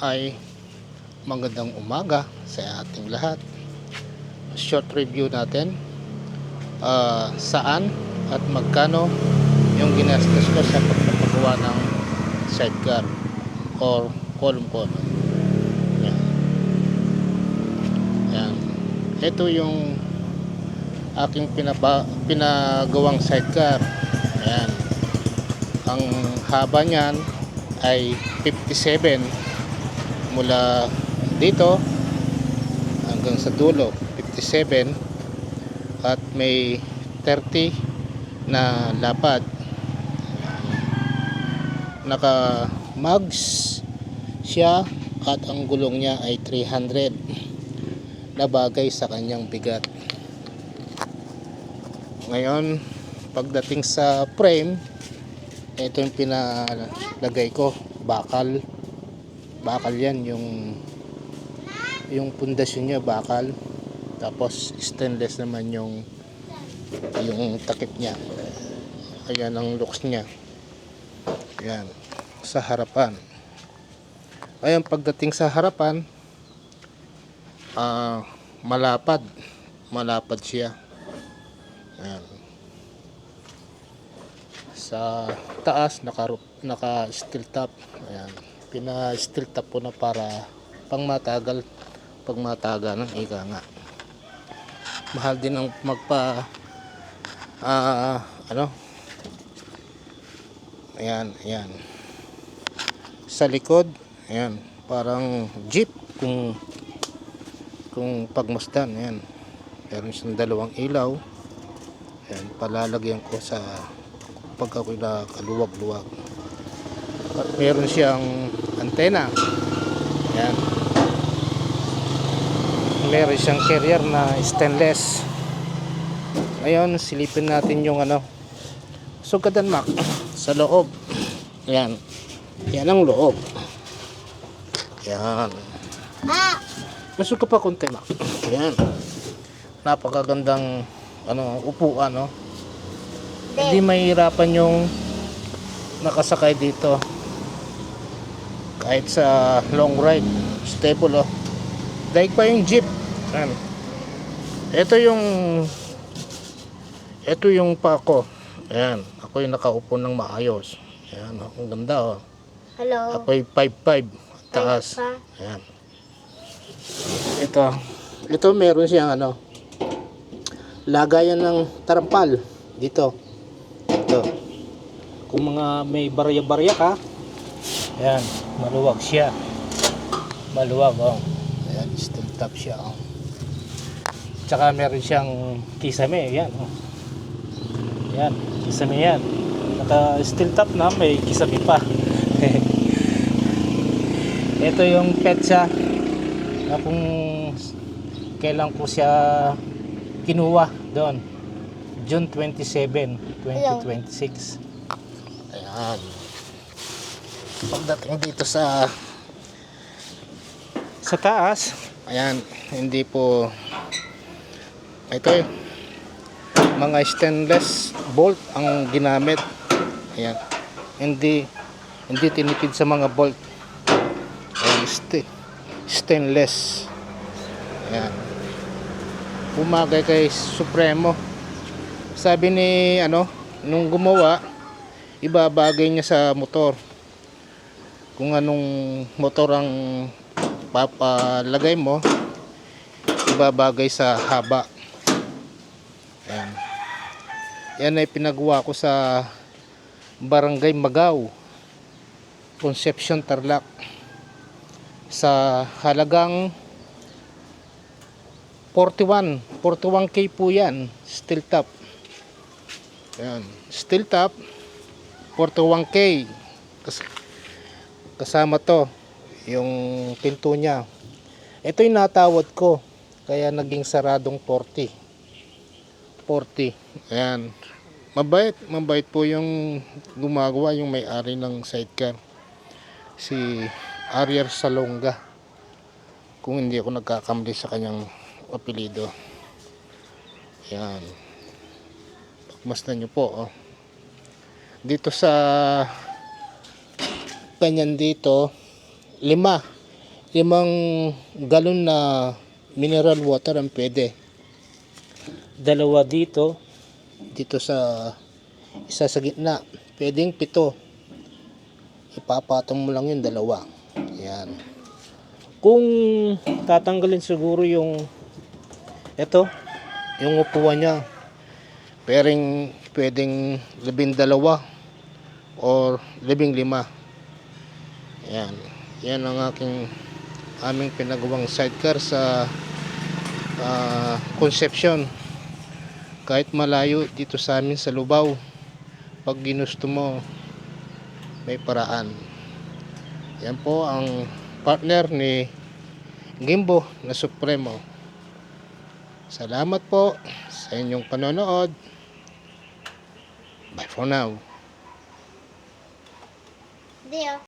ay magandang umaga sa ating lahat. Short review natin saan at magkano yung ginastos ko sa pagpapagawa ng sidecar or column. Yan. Yan. Ito yung aking pinagawang sidecar. Yan. Ang haba niyan ay 57 mula dito hanggang sa dulo, 57, at may 30 na lapad. Naka mags siya at ang gulong niya ay 300 na bagay sa kanyang bigat. Ngayon, pagdating sa frame, ito yung pinalagay ko, bakal yan, yung pundasyon niya bakal, tapos stainless naman yung takip niya. Ayan ang looks niya. Ayan, sa harapan. Ayan, pagdating sa harapan, malapad siya. Ayan. Sa taas naka steel top. Ayan, pina steel top po na para pag matagal ng ika nga. Mahal din ang magpa ayan. Sa likod, ayan, parang jeep kung pagmasdan. Ayan, meron siyang dalawang ilaw. Ayan, palalagyan ko sa pag ako'y kaluwag-luwag. At meron siyang antena. Ayan, meron siyang carrier na stainless. Ngayon, silipin natin yung sugadan mak sa loob. Ayan, yan ang loob. Ayan, masuka pa konti mak. Ayan, napakagandang upuan, no? Hindi mahirapan yung nakasakay dito kahit sa long ride. Stable, oh. Daig pa yung jeep. Ayan. Ito yung pako. Ayan, ako yung nakaupo ng maayos. Ayan, oh, ang ganda, oh. Hello. Ako'y 5'5" taas. Ayan. Ito meron siyang lagayan ng tarampal dito. Ito. Kung mga may barya-barya ka, ayan, maluwag siya. Maluwag, oh. Ayan, steel top siya, oh. Tsaka meron siyang kisame, ayan, oh. Ayan, kisame yan. Naka steel top na, may kisame pa. Ito yung petsa na kung kailan ko siya kinuha doon, June 27, 2026. Ayan. Pagdating dito sa taas, ayan, hindi po ito mga stainless bolt ang ginamit. Ayan, hindi tinipid sa mga bolt. Ayan, stainless. Ayan, bumagay kay Supremo. Sabi ni nung gumawa, ibabagay niya sa motor. Kung anong motor ang papalagay mo, ibabagay sa haba. Ayan. Yan ay pinagawa ko sa Barangay Magaw, Concepcion, Tarlac, sa halagang 41K po yan. Steel top. Ayan, steel top, 41K. Kasama to yung pinto niya. Ito yung natawad ko, kaya naging saradong 40. Ayan, mabait po yung gumagawa, yung may-ari ng sidecar, si Ariel Salonga, kung hindi ako nagkakamali sa kanyang apelido. Ayan, masdan nyo po, oh. Dito sa ganyan dito, 5 5 galon na mineral water ang pwede. 2 dito. Dito sa isa sa gitna. Pwedeng 7. Ipapatong mo lang yung 2. Yan. Kung tatanggalin siguro yung ito, Yung upuan niya. Pwedeng 12 or 15. Yan. Yan ang aming pinagawang sidecar sa Concepcion. Kahit malayo dito sa amin sa Lubao, pag ginusto mo, may paraan. Yan po ang partner ni Gimbo na Supremo. Salamat po sa inyong panonood. Bye for now. Dio.